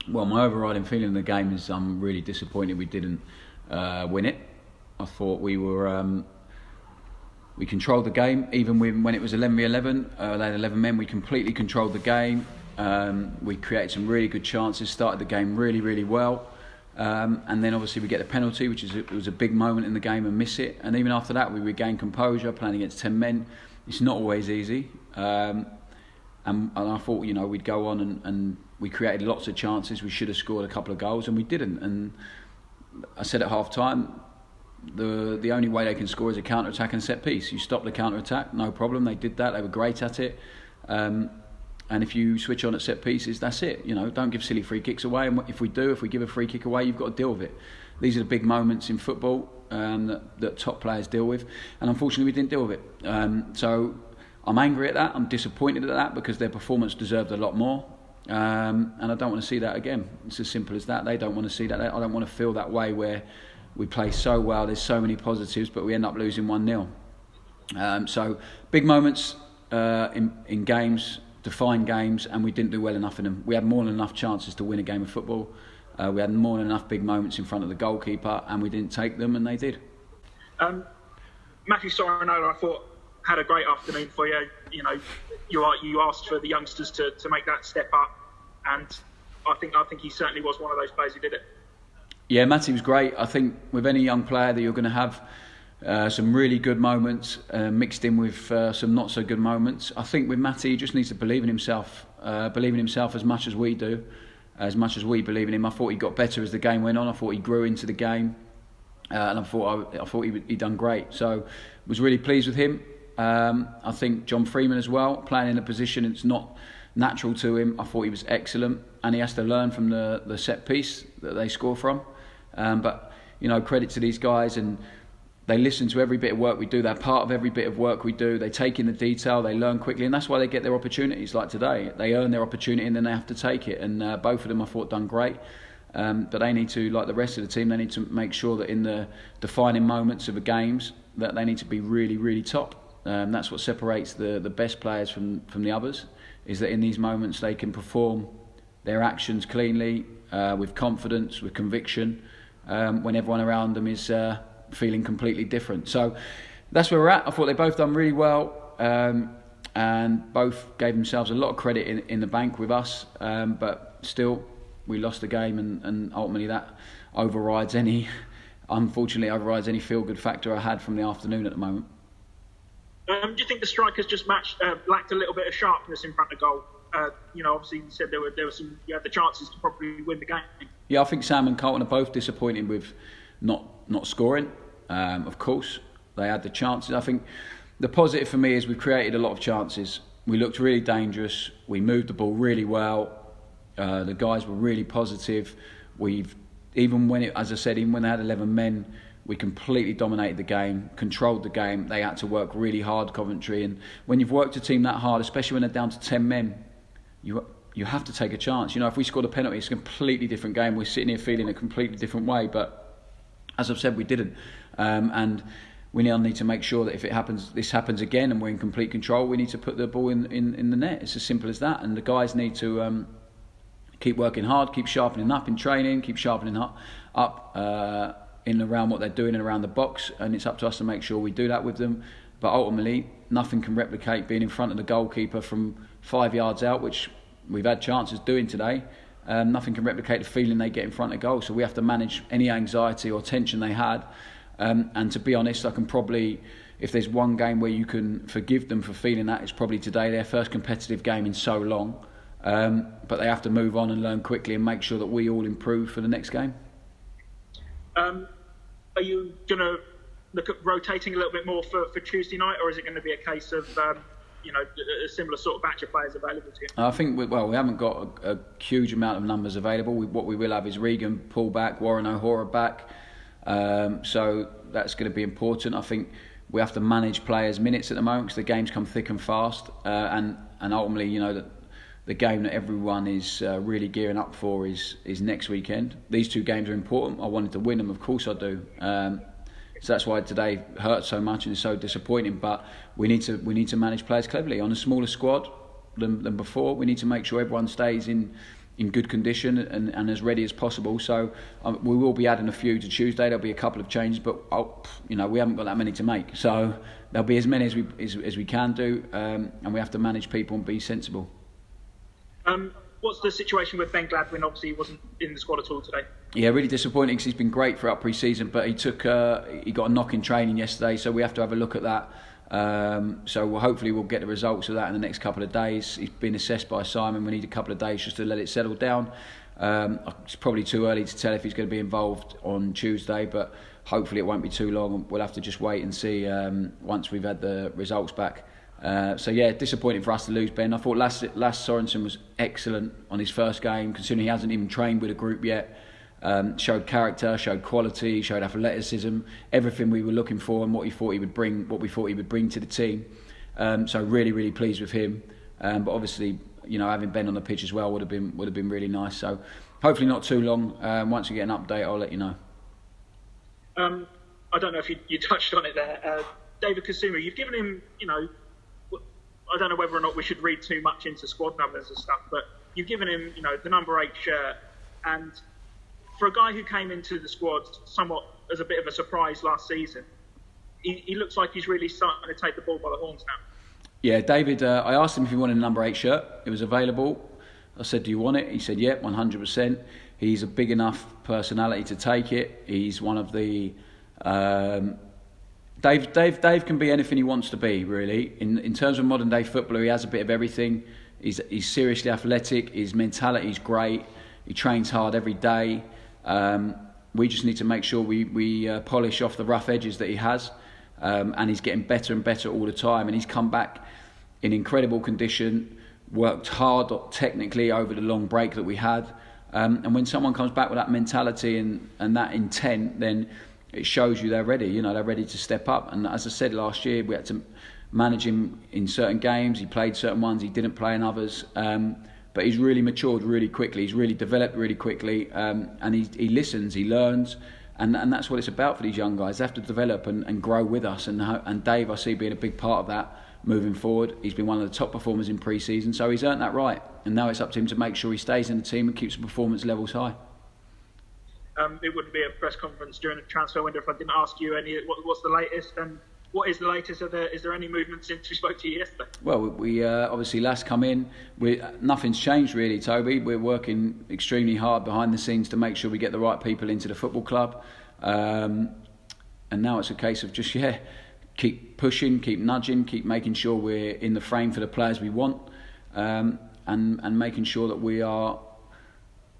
Well, my overriding feeling of the game is I'm really disappointed we didn't win it. I thought we controlled the game, even when it was 11v11. They had 11 men. We completely controlled the game. We created some really good chances. Started the game really well. And then obviously we get the penalty, which was a big moment in the game, and miss it. And even after that, we regained composure, playing against 10 men. It's not always easy. And I thought, we'd go on and we created lots of chances. We should have scored a couple of goals, and we didn't. And I said at half time, the only way they can score is a counter attack and set piece. You stop the counter attack, no problem. They did that. They were great at it. And if you switch on at set pieces, that's it. Don't give silly free kicks away. And if we give a free kick away, you've got to deal with it. These are the big moments in football that top players deal with, and unfortunately we didn't deal with it. So I'm angry at that. I'm disappointed at that because their performance deserved a lot more. And I don't want to see that again. It's as simple as that. They don't want to see that. I don't want to feel that way where we play so well, there's so many positives, but we end up losing 1-0. So big moments in games, defined games, and we didn't do well enough in them. We had more than enough chances to win a game of football. We had more than enough big moments in front of the goalkeeper, and we didn't take them, and they did. Matthew Sorinola, I thought, had a great afternoon for you. You asked for the youngsters to make that step up, and I think he certainly was one of those players who did it. Yeah, Matty was great. I think with any young player that you're going to have some really good moments mixed in with some not so good moments. I think with Matty, he just needs to believe in himself as much as we do, as much as we believe in him. I thought he got better as the game went on. I thought he grew into the game, and I thought he done great. So was really pleased with him. I think John Freeman as well, playing in a position it's not natural to him. I thought he was excellent, and he has to learn from the set piece that they score from. But credit to these guys, and they listen to every bit of work we do. They're part of every bit of work we do. They take in the detail, they learn quickly, and that's why they get their opportunities. Like today, they earn their opportunity and then they have to take it. And both of them, I thought, done great. But they need to, like the rest of the team, they need to make sure that in the defining moments of the games that they need to be really top. That's what separates the best players from the others, is that in these moments they can perform their actions cleanly, with confidence, with conviction, when everyone around them is feeling completely different. So that's where we're at. I thought they both done really well, and both gave themselves a lot of credit in the bank with us, but still we lost the game, and ultimately that unfortunately overrides any feel-good factor I had from the afternoon at the moment. Do you think the strikers just lacked a little bit of sharpness in front of goal? Obviously you said there were some. You had the chances to probably win the game. Yeah, I think Sam and Carlton are both disappointed with not scoring. Of course, they had the chances. I think the positive for me is we created a lot of chances. We looked really dangerous. We moved the ball really well. The guys were really positive. Even when they had 11 men, we completely dominated the game, controlled the game. They had to work really hard, Coventry. And when you've worked a team that hard, especially when they're down to 10 men, you have to take a chance. If we scored a penalty, it's a completely different game. We're sitting here feeling a completely different way. But as I've said, we didn't. And we now need to make sure that if this happens again and we're in complete control, we need to put the ball in the net. It's as simple as that. And the guys need to keep working hard, keep sharpening up in training, keep sharpening up in and around what they're doing and around the box, and it's up to us to make sure we do that with them. But ultimately, nothing can replicate being in front of the goalkeeper from 5 yards out, which we've had chances doing today. Nothing can replicate the feeling they get in front of goal. So we have to manage any anxiety or tension they had. And to be honest, I can probably, if there's one game where you can forgive them for feeling that, it's probably today, their first competitive game in so long. But they have to move on and learn quickly and make sure that we all improve for the next game. Are you going to look at rotating a little bit more for Tuesday night, or is it going to be a case of a similar sort of batch of players available to you? I think we haven't got a huge amount of numbers available. What we will have is Regan pull back, Warren O'Hora back, so that's going to be important. I think we have to manage players' minutes at the moment because the games come thick and fast, and ultimately the game that everyone is really gearing up for is next weekend. These two games are important. I wanted to win them, of course I do. So that's why today hurt so much and is so disappointing. But we need to manage players cleverly on a smaller squad than before. We need to make sure everyone stays in in good condition and as ready as possible. So we will be adding a few to Tuesday. There'll be a couple of changes, but we haven't got that many to make. So there'll be as many as we can do, and we have to manage people and be sensible. What's the situation with Ben Gladwin? Obviously, he wasn't in the squad at all today. Yeah, really disappointing because he's been great throughout pre-season, but he got a knock in training yesterday, so we have to have a look at that. So hopefully we'll get the results of that in the next couple of days. He's been assessed by Simon. We need a couple of days just to let it settle down. It's probably too early to tell if he's going to be involved on Tuesday, but hopefully it won't be too long. We'll have to just wait and see once we've had the results back. So yeah, disappointing for us to lose Ben. I thought Lasse Sorensen was excellent on his first game, considering he hasn't even trained with a group yet. Showed character, showed quality, showed athleticism, everything we were looking for and what we thought he would bring to the team. So really pleased with him. But obviously, having Ben on the pitch as well would have been really nice. So hopefully not too long. Once we get an update, I'll let you know. I don't know if you touched on it there, David Kasuma. You've given him, I don't know whether or not we should read too much into squad numbers and stuff, but you've given him, the number 8 shirt, and for a guy who came into the squad somewhat as a bit of a surprise last season, he looks like he's really starting to take the ball by the horns now. Yeah, David, I asked him if he wanted a number 8 shirt. It was available. I said, do you want it? He said, yep, 100%. He's a big enough personality to take it. He's one of the... Dave can be anything he wants to be, really. In terms of modern day footballer, he has a bit of everything. He's seriously athletic. His mentality is great. He trains hard every day. We just need to make sure we polish off the rough edges that he has. And he's getting better and better all the time. And he's come back in incredible condition, worked hard technically over the long break that we had. And when someone comes back with that mentality and that intent, then it shows you they're ready. They're ready to step up. And as I said last year, we had to manage him in certain games. He played certain ones, he didn't play in others. But he's really matured really quickly. He's really developed really quickly. And he listens, he learns. And that's what it's about for these young guys. They have to develop and grow with us. And Dave, I see being a big part of that moving forward. He's been one of the top performers in pre-season, so he's earned that right. And now it's up to him to make sure he stays in the team and keeps the performance levels high. It wouldn't be a press conference during the transfer window if I didn't ask you what's the latest, and what is the latest? Is there any movement since we spoke to you yesterday? Well, we obviously Lass come in. Nothing's changed really, Toby. We're working extremely hard behind the scenes to make sure we get the right people into the football club, and now it's a case of just keep pushing, keep nudging, keep making sure we're in the frame for the players we want, and making sure that we are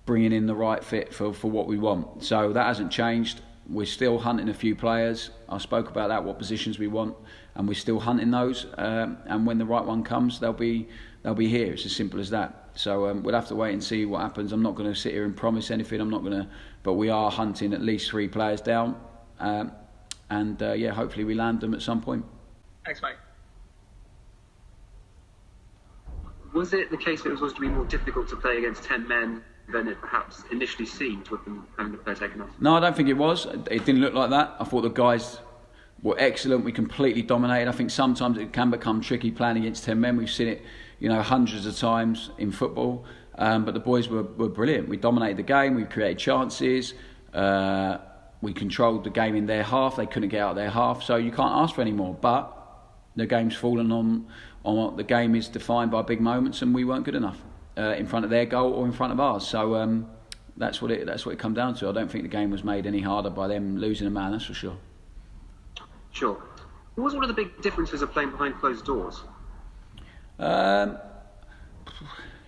bringing in the right fit for what we want. So that hasn't changed. We're still hunting a few players. I spoke about that, what positions we want, and we're still hunting those. And when the right one comes, they'll be here. It's as simple as that. So we'll have to wait and see what happens. I'm not going to sit here and promise anything. But we are hunting at least 3 players down, and hopefully we land them at some point. Thanks, mate. Was it the case that it was supposed to be more difficult to play against 10 men than it perhaps initially seemed with them having the player taken off? No, I don't think it was. It didn't look like that. I thought the guys were excellent. We completely dominated. I think sometimes it can become tricky playing against 10 men. We've seen it, hundreds of times in football. But the boys were brilliant. We dominated the game. We created chances. We controlled the game in their half. They couldn't get out of their half. So you can't ask for any more. But the game's fallen on the game is defined by big moments, and we weren't good enough in front of their goal or in front of ours. So that's what it come down to. I don't think the game was made any harder by them losing a man. That's for sure. Sure. What was one of the big differences of playing behind closed doors?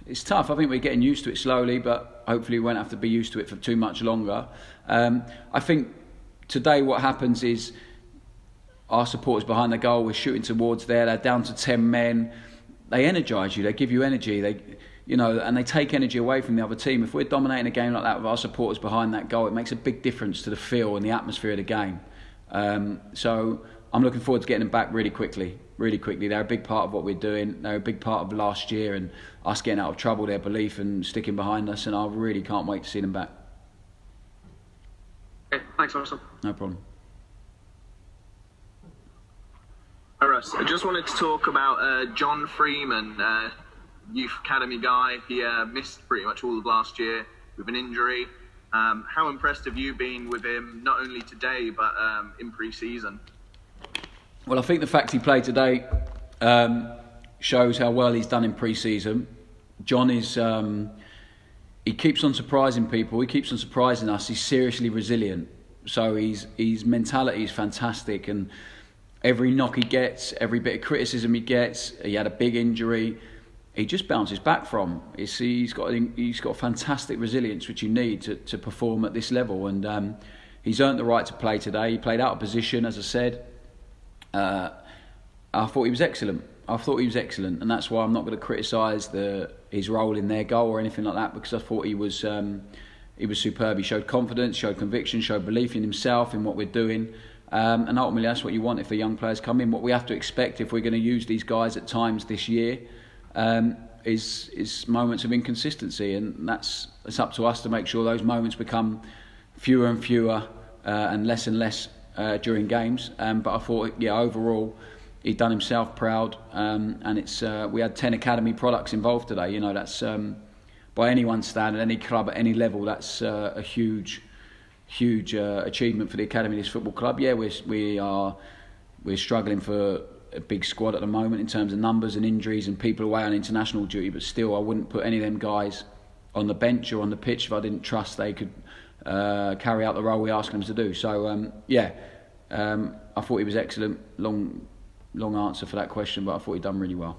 It's tough. I think we're getting used to it slowly, but hopefully we won't have to be used to it for too much longer. I think today what happens is our supporters behind the goal, we're shooting towards there, they're down to 10 men. They energise you, they give you energy, and they take energy away from the other team. If we're dominating a game like that with our supporters behind that goal, it makes a big difference to the feel and the atmosphere of the game. So I'm looking forward to getting them back really quickly. They're a big part of what we're doing. They're a big part of last year and us getting out of trouble, their belief and sticking behind us, and I really can't wait to see them back. Okay, thanks, Russell. No problem. Hi, Russ. I just wanted to talk about John Freeman. youth academy guy. He missed pretty much all of last year with an injury. How impressed have you been with him, not only today, but in pre-season? Well, I think the fact he played today shows how well he's done in pre-season. John is... he keeps on surprising people. He keeps on surprising us. He's seriously resilient. So his mentality is fantastic, and every knock he gets, every bit of criticism he gets, he had a big injury, he just bounces back from. He's got fantastic resilience, which you need to perform at this level, and he's earned the right to play today. He played out of position, as I said. I thought he was excellent. And that's why I'm not going to criticise his role in their goal or anything like that, because I thought he was superb. He showed confidence, showed conviction, showed belief in himself, in what we're doing. And ultimately, that's what you want if the young players come in. What we have to expect if we're going to use these guys at times this year is moments of inconsistency, and it's up to us to make sure those moments become fewer and fewer and less during games. But I thought, overall, he'd done himself proud, and it's we had 10 academy products involved today. That's by anyone's standard, any club at any level, that's a huge achievement for the academy of this football club. Yeah, we're struggling for a big squad at the moment in terms of numbers and injuries and people away on international duty, but still I wouldn't put any of them guys on the bench or on the pitch if I didn't trust they could carry out the role we asked them to do. So I thought he was excellent. Long answer for that question, but I thought he'd done really well.